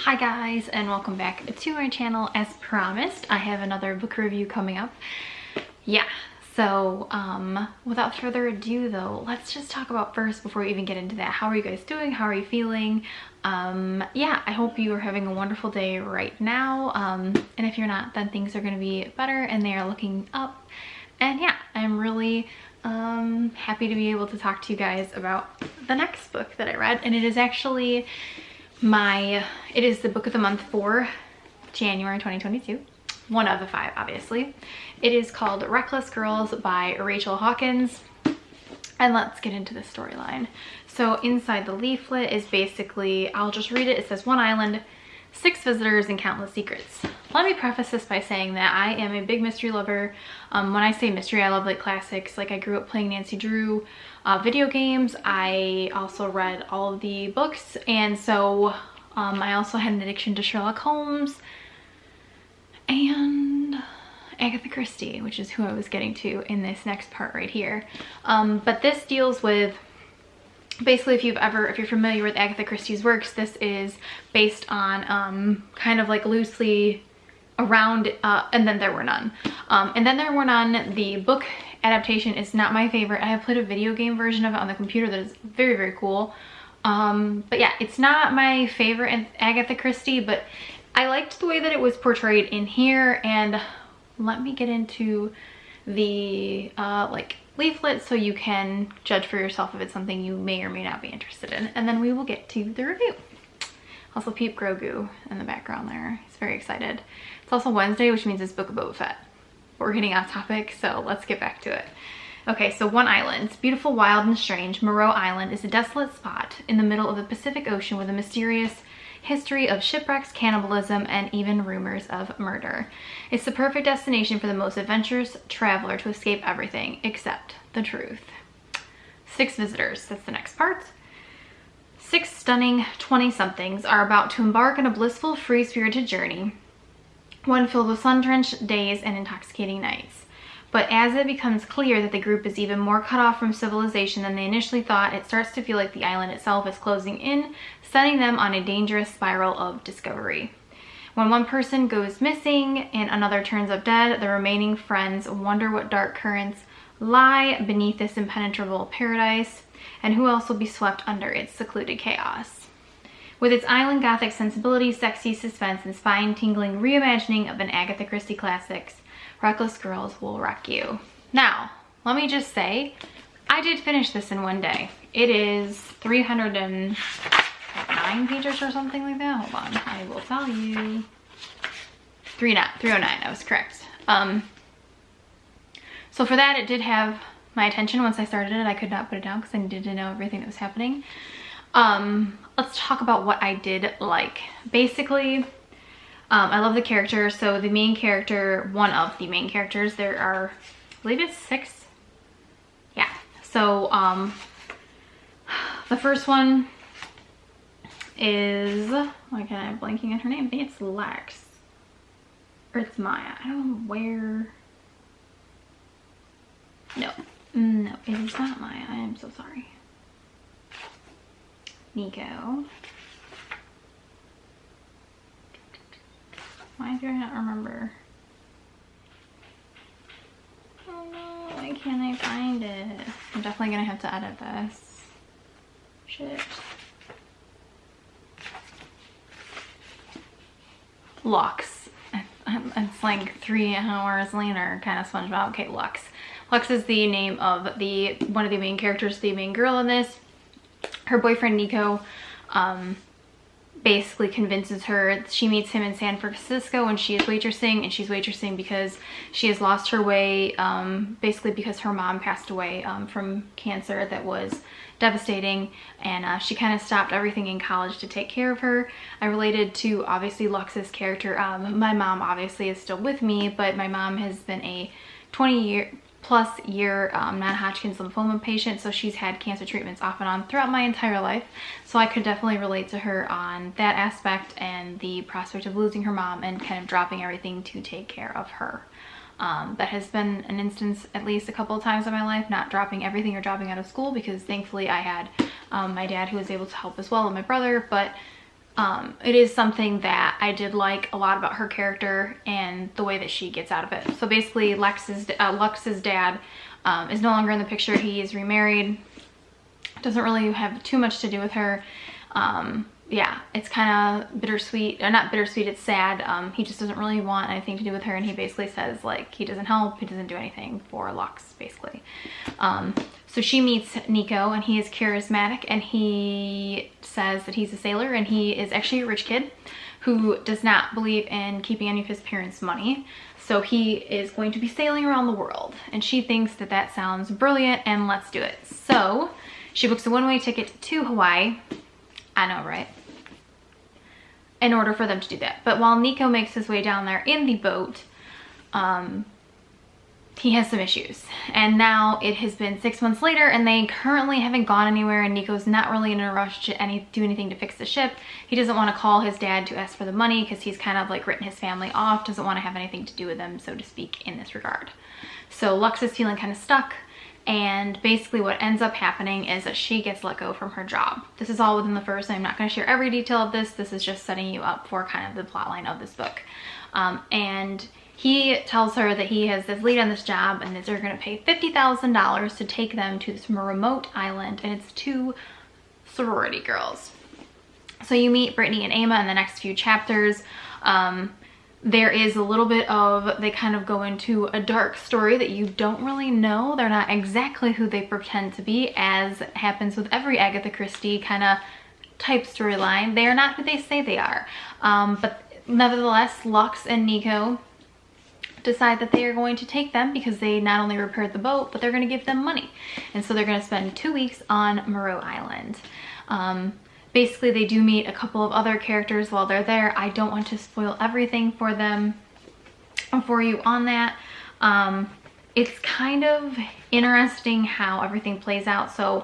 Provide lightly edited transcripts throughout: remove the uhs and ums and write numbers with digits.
Hi guys, and welcome back to my channel. As promised, I have another book review coming up. Yeah, so without further ado though, let's just talk about first, before we even get into that, how are you guys doing? How are you feeling? Yeah, I hope you are having a wonderful day right now. And if you're not, then things are going to be better and they are looking up. And yeah, I'm really happy to be able to talk to you guys about the next book that I read, and it is actually it is the book of the month for January 2022. One of the 5, obviously. It is called Reckless Girls by Rachel Hawkins. And let's get into the storyline. So inside the leaflet is basically, I'll just read it. It says, one island, 6 visitors, and countless secrets. Let me preface this by saying that I am a big mystery lover. When I say mystery, I love like classics. Like I grew up playing Nancy Drew video games. I also read all of the books, and so I also had an addiction to Sherlock Holmes and Agatha Christie, which is who I was getting to in this next part right here. But this deals with, basically, if you're familiar with Agatha Christie's works, this is based on kind of like loosely around And Then There Were None. And Then There Were None, the book adaptation, is not my favorite. I have played a video game version of it on the computer that is very, very cool. But yeah, it's not my favorite in Agatha Christie, but I liked the way that it was portrayed in here. And let me get into the like leaflet so you can judge for yourself if it's something you may or may not be interested in, and then we will get to the review. Also, peep Grogu in the background there. He's very excited. It's also Wednesday, which means it's Book of Boba Fett. But we're getting off topic, so let's get back to it. Okay, so one island. Beautiful, wild, and strange, Moreau Island is a desolate spot in the middle of the Pacific Ocean with a mysterious history of shipwrecks, cannibalism, and even rumors of murder. It's the perfect destination for the most adventurous traveler to escape everything except the truth. 6 visitors, that's the next part. 6 stunning 20-somethings are about to embark on a blissful, free-spirited journey, one filled with sun-drenched days and intoxicating nights. But as it becomes clear that the group is even more cut off from civilization than they initially thought, it starts to feel like the island itself is closing in, sending them on a dangerous spiral of discovery. When one person goes missing and another turns up dead, the remaining friends wonder what dark currents lie beneath this impenetrable paradise, and who else will be swept under its secluded chaos. With its island gothic sensibility, sexy suspense, and spine-tingling reimagining of an Agatha Christie classics, Reckless Girls will wreck you. Now, let me just say, I did finish this in one day. It is 309 pages or something like that. Hold on, I will tell you. 309, I was correct. So for that, it did have my attention. Once I started it, I could not put it down because I needed to know everything that was happening. Let's talk about what I did like. Basically, I love the character. So the main character, one of the main characters, there are, I believe it's 6. Yeah. So the first one is, why can't I'm blanking on her name? I think it's Lex. Or it's Maya. I don't know where. No, it is not Maya. I am so sorry. Nico. Why do I not remember? Oh no, why can't I find it? I'm definitely gonna have to edit this. Shit. Lux. It's like 3 hours later, kind of SpongeBob. Okay, Lux. Lux is the name of one of the main characters, the main girl in this. Her boyfriend Nico basically convinces her. She meets him in San Francisco when she is waitressing, and she's waitressing because she has lost her way, basically because her mom passed away from cancer that was devastating, and she kind of stopped everything in college to take care of her. I related to, obviously, Lux's character. My mom obviously is still with me, but my mom has been a 20+ year non-Hodgkin's lymphoma patient, so she's had cancer treatments off and on throughout my entire life, so I could definitely relate to her on that aspect and the prospect of losing her mom and kind of dropping everything to take care of her. That has been an instance at least a couple of times in my life, not dropping everything or dropping out of school, because thankfully I had my dad who was able to help as well, and my brother, but it is something that I did like a lot about her character and the way that she gets out of it. So basically Lux's dad is no longer in the picture. He is remarried. Doesn't really have too much to do with her. Yeah, it's kind of bittersweet, or not bittersweet, it's sad. He just doesn't really want anything to do with her, and he basically says like he doesn't help, he doesn't do anything for Lux basically. So she meets Nico, and he is charismatic, and he says that he's a sailor, and he is actually a rich kid who does not believe in keeping any of his parents' money. So he is going to be sailing around the world, and she thinks that that sounds brilliant, and let's do it. So she books a one-way ticket to Hawaii. I know, right? In order for them to do that. But while Nico makes his way down there in the boat, he has some issues. And now it has been 6 months later, and they currently haven't gone anywhere, and Nico's not really in a rush to do anything to fix the ship. He doesn't want to call his dad to ask for the money because he's kind of like written his family off, doesn't want to have anything to do with them, so to speak, in this regard. So Lux is feeling kind of stuck. And basically what ends up happening is that she gets let go from her job. This is all within the first. I'm not going to share every detail of this. This is just setting you up for kind of the plot line of this book. And he tells her that he has this lead on this job, and that they're going to pay $50,000 to take them to this remote island, and it's 2 sorority girls. So you meet Brittany and Emma in the next few chapters. There is a little bit of, they kind of go into a dark story that you don't really know. They're not exactly who they pretend to be, as happens with every Agatha Christie kind of type storyline. They are not who they say they are. But nevertheless, Lux and Nico decide that they are going to take them because they not only repaired the boat, but they're going to give them money. And so they're going to spend 2 weeks on Moreau Island. Basically, they do meet a couple of other characters while they're there. I don't want to spoil everything for them, for you on that. It's kind of interesting how everything plays out. So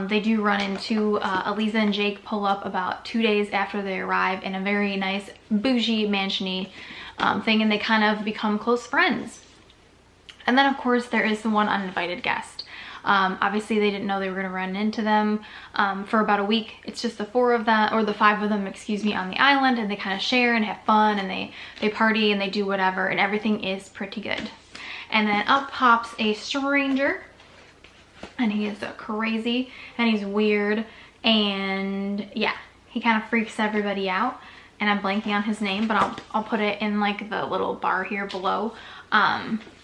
they do run into Eliza and Jake pull up about 2 days after they arrive in a very nice bougie mansion-y thing, and they kind of become close friends. And then of course there is the one uninvited guest. Obviously they didn't know they were going to run into them for about a week. It's just the 4 of them, or the 5 of them, excuse me, on the island, and they kind of share and have fun, and they party and they do whatever, and everything is pretty good. And then up pops a stranger, and he is crazy and he's weird, and yeah, he kind of freaks everybody out, and I'm blanking on his name, but I'll put it in like the little bar here below.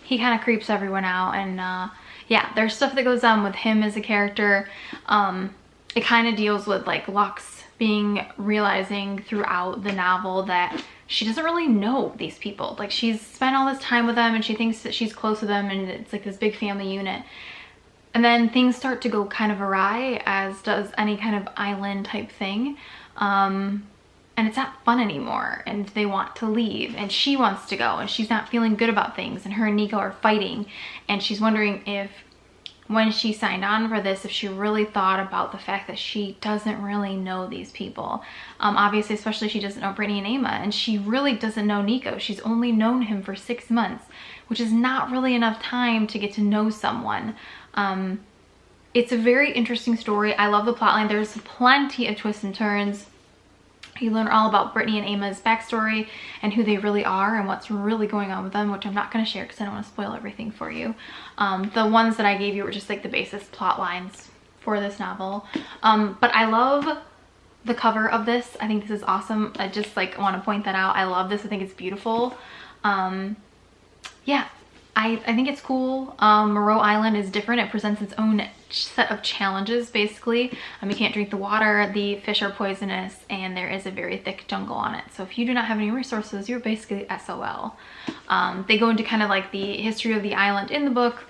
He kind of creeps everyone out, and yeah, there's stuff that goes on with him as a character. It kind of deals with like Lux realizing throughout the novel that she doesn't really know these people. Like, she's spent all this time with them, and she thinks that she's close to them, and it's like this big family unit. And then things start to go kind of awry, as does any kind of island type thing. And it's not fun anymore, and they want to leave, and she wants to go, and she's not feeling good about things, and her and Nico are fighting, and she's wondering if when she signed on for this, if she really thought about the fact that she doesn't really know these people. Obviously, especially she doesn't know Brittany and Emma, and she really doesn't know Nico. She's only known him for 6 months, which is not really enough time to get to know someone. It's a very interesting story. I love the plotline. There's plenty of twists and turns. You learn all about Brittany and Emma's backstory and who they really are and what's really going on with them, which I'm not going to share because I don't want to spoil everything for you. The ones that I gave you were just like the basis plot lines for this novel. But I love the cover of this. I think this is awesome. I just like want to point that out. I love this. I think it's beautiful. Yeah, I think it's cool. Moreau Island is different. It presents its own set of challenges, basically. You can't drink the water, the fish are poisonous, and there is a very thick jungle on it. So if you do not have any resources, you're basically SOL. They go into kind of like the history of the island in the book.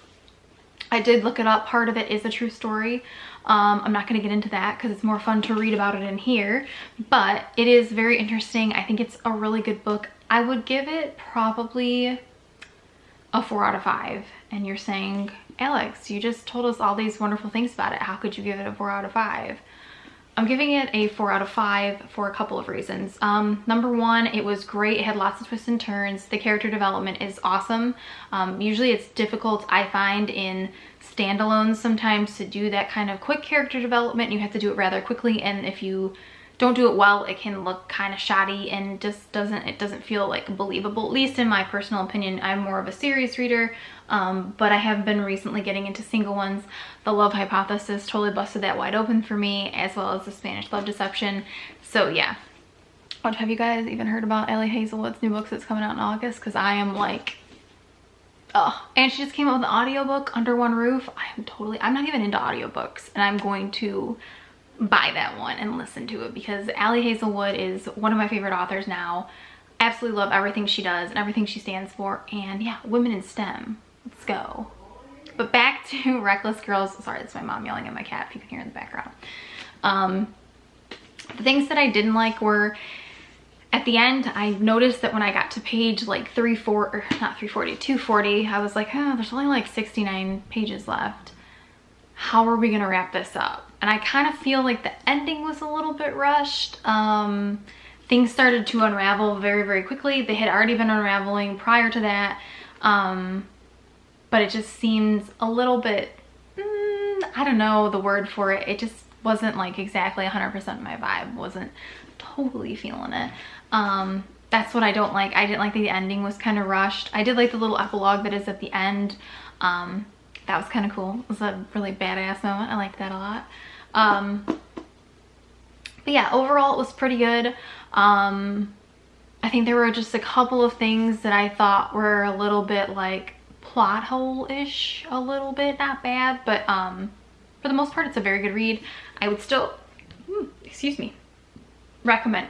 I did look it up. Part of it is a true story. I'm not going to get into that because it's more fun to read about it in here, but it is very interesting. I think it's a really good book. I would give it probably a 4 out of 5. And you're saying, Alex, you just told us all these wonderful things about it. How could you give it a 4 out of 5? I'm giving it a 4 out of 5 for a couple of reasons. Number one, it was great. It had lots of twists and turns. The character development is awesome. Usually it's difficult, I find, in standalones sometimes to do that kind of quick character development. You have to do it rather quickly, and if you don't do it well, it can look kind of shoddy and just doesn't feel like believable, at least in my personal opinion. I'm more of a series reader, but I have been recently getting into single ones. The Love Hypothesis totally busted that wide open for me, as well as The Spanish Love Deception. So yeah. Have you guys even heard about Ellie Hazelwood's new books that's coming out in August? Because I am like, oh, and she just came out with an audiobook, Under One Roof. I'm not even into audiobooks, and I'm going to buy that one and listen to it because Ellie Hazelwood is one of my favorite authors now. Absolutely love everything she does and everything she stands for. And yeah, women in STEM. Let's go. But back to Reckless Girls. Sorry, that's my mom yelling at my cat, if you can hear in the background. The things that I didn't like were, at the end, I noticed that when I got to page like 240, I was like, oh, there's only like 69 pages left. How are we gonna wrap this up? And I kind of feel like the ending was a little bit rushed. Things started to unravel very, very quickly. They had already been unraveling prior to that. But it just seems a little bit, I don't know the word for it. It just wasn't like exactly 100% my vibe. Wasn't totally feeling it. That's what I don't like. I didn't like that the ending was kind of rushed. I did like the little epilogue that is at the end. That was kind of cool. It was a really badass moment. I liked that a lot. But yeah, overall it was pretty good. I think there were just a couple of things that I thought were a little bit like plot hole-ish, a little bit, not bad, but for the most part it's a very good read. I would still, recommend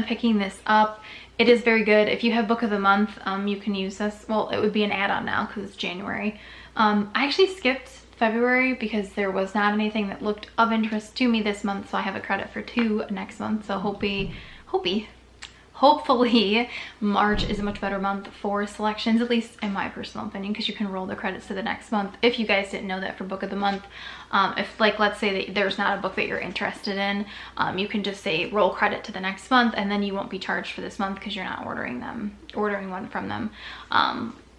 picking this up. It is very good. If you have Book of the Month, you can use this. Well, it would be an add-on now because it's January. I actually skipped February because there was not anything that looked of interest to me this month, so I have a credit for 2 next month. So hopefully March is a much better month for selections, at least in my personal opinion, because you can roll the credits to the next month. If you guys didn't know that for Book of the Month, if like, let's say that there's not a book that you're interested in, you can just say roll credit to the next month, and then you won't be charged for this month because you're not ordering one from them.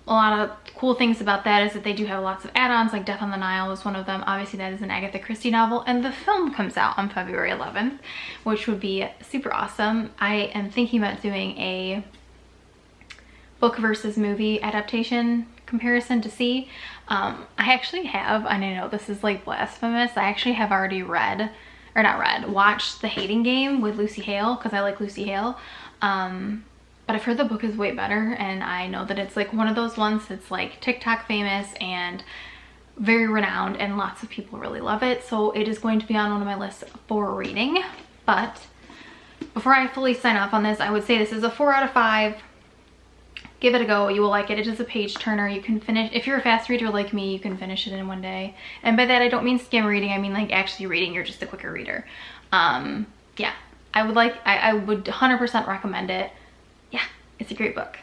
A lot of cool things about that is that they do have lots of add-ons, like Death on the Nile is one of them. Obviously that is an Agatha Christie novel, and the film comes out on February 11th, which would be super awesome. I am thinking about doing a book versus movie adaptation comparison to see. I actually have, and I know this is like blasphemous, I actually have already watched The Hating Game with Lucy Hale, because I like Lucy Hale. But I've heard the book is way better, and I know that it's like one of those ones that's like TikTok famous and very renowned, and lots of people really love it. So it is going to be on one of my lists for reading. But before I fully sign off on this, I would say this is a 4 out of 5. Give it a go. You will like it. It is a page turner. You can finish, if you're a fast reader like me, you can finish it in one day. And by that I don't mean skim reading, I mean like actually reading. You're just a quicker reader. Yeah, I would 100% recommend it. Yeah, it's a great book.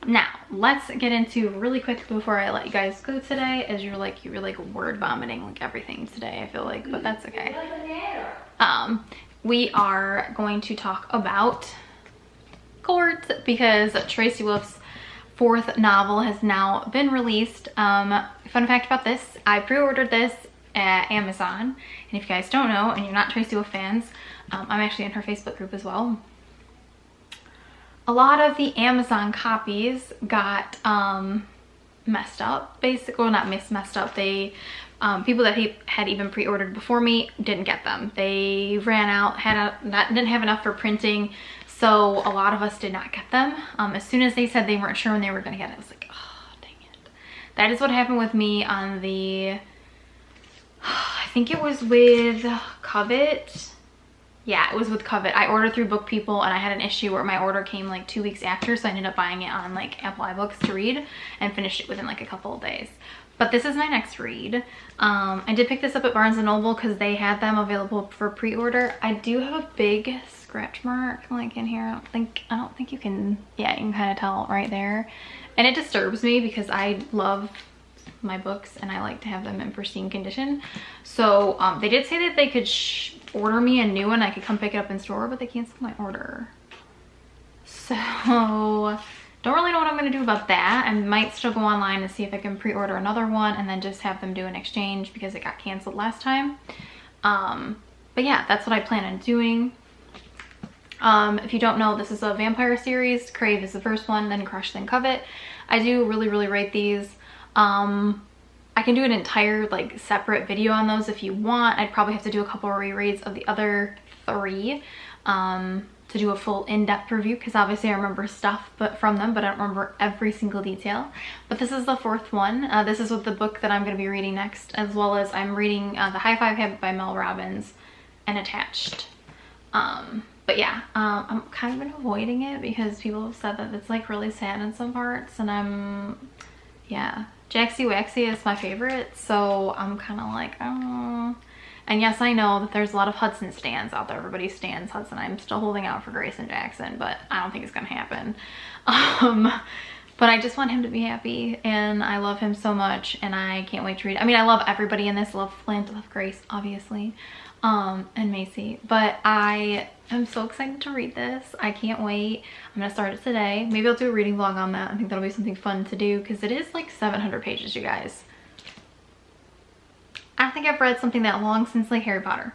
Now let's get into really quick before I let you guys go today, as you're like word vomiting like everything today, I feel like, but that's okay. We are going to talk about Court, because Tracy Wolf's 4th novel has now been released. Fun fact about this, I pre-ordered this at Amazon, and if you guys don't know and you're not Tracy Wolf fans, I'm actually in her Facebook group as well. A lot of the Amazon copies got messed up, basically. Well, not messed up. They people that had even pre-ordered before me didn't get them. They ran out, didn't have enough for printing, so a lot of us did not get them. As soon as they said they weren't sure when they were going to get it, I was like, oh, dang it. That is what happened with me on the, I think it was with Covet. Yeah, it was with Covet. I ordered through Book People, and I had an issue where my order came like 2 weeks after, so I ended up buying it on like Apple iBooks to read and finished it within like a couple of days. But this is my next read. I did pick this up at Barnes & Noble because they had them available for pre-order. I do have a big scratch mark like in here. I don't think you can, yeah, you can kind of tell right there. And it disturbs me because I love my books and I like to have them in pristine condition. So they did say that they could order me a new one. I could come pick it up in store, but they canceled my order. So don't really know what I'm going to do about that. I might still go online and see if I can pre-order another one and then just have them do an exchange because it got canceled last time. but yeah, that's what I plan on doing. If you don't know, this is a vampire series. Crave is the first one, then Crush, then Covet. I do really rate these. I can do an entire like separate video on those if you want. I'd probably have to do a couple of rereads of the other 3 to do a full in-depth review, because obviously I remember stuff from them, but I don't remember every single detail. But this is the 4th one. This is with the book that I'm going to be reading next, as well as I'm reading The High Five Habit by Mel Robbins and Attached. But yeah, I'm kind of been avoiding it because people have said that it's like really sad in some parts, and yeah. Jaxie Waxie is my favorite, so I'm kind of like, oh. And yes, I know that there's a lot of Hudson stans out there. Everybody stans Hudson. I'm still holding out for Grayson Jackson, but I don't think it's gonna happen. But I just want him to be happy, and I love him so much, and I can't wait to read. I mean, I love everybody in this. I love Flint, I love Grace, obviously, and Macy. But I am so excited to read this. I can't wait. I'm gonna start it today. Maybe I'll do a reading vlog on that. I think that'll be something fun to do, because it is like 700 pages, you guys. I don't think I've read something that long since like Harry Potter.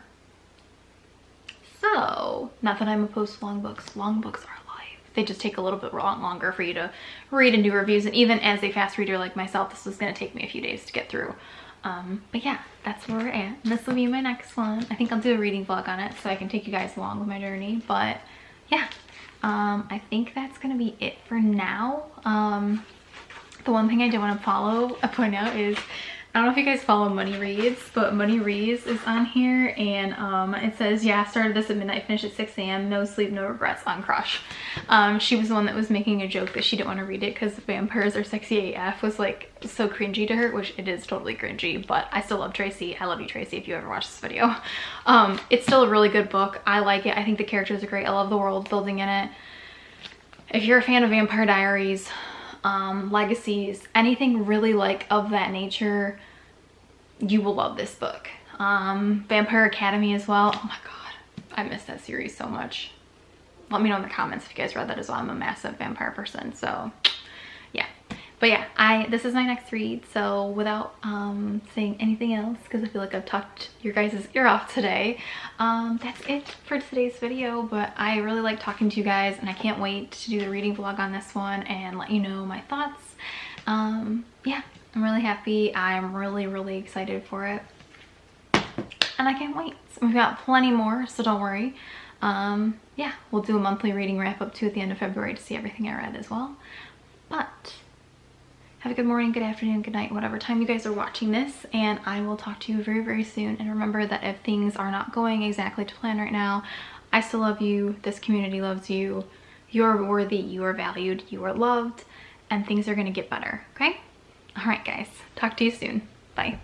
So, not that I'm opposed to long books. Long books are life. They just take a little bit longer for you to read and do reviews. And even as a fast reader like myself, this was gonna take me a few days to get through. But yeah, that's where we're at. And this will be my next one. I think I'll do a reading vlog on it so I can take you guys along with my journey. But yeah, I think that's gonna be it for now. The one thing I did want to point out is, I don't know if you guys follow Money Reads, but Money Reads is on here, and it says, yeah, started this at midnight, finished at 6 a.m, no sleep, no regrets on Crush. She was the one that was making a joke that she didn't want to read it because vampires are sexy AF was like so cringy to her, which it is totally cringy, but I still love Tracy. I love you, Tracy, if you ever watch this video. It's still a really good book. I like it. I think the characters are great. I love the world building in it. If you're a fan of Vampire Diaries, Legacies, anything really like of that nature, you will love this book. Vampire Academy as well. Oh my god, I miss that series so much. Let me know in the comments if you guys read that as well. I'm a massive vampire person, so yeah. But yeah, this is my next read, so without saying anything else, because I feel like I've talked your guys' ear off today, that's it for today's video. But I really like talking to you guys, and I can't wait to do the reading vlog on this one and let you know my thoughts. Yeah, I'm really happy. I'm really excited for it, and I can't wait. We've got plenty more, so don't worry. Yeah, we'll do a monthly reading wrap up too at the end of February to see everything I read as well. But have a good morning, good afternoon, good night, whatever time you guys are watching this, and I will talk to you very soon. And remember that if things are not going exactly to plan right now, I still love you, this community loves you, you're worthy, you are valued, you are loved, and things are gonna get better, okay? All right, guys, talk to you soon. Bye.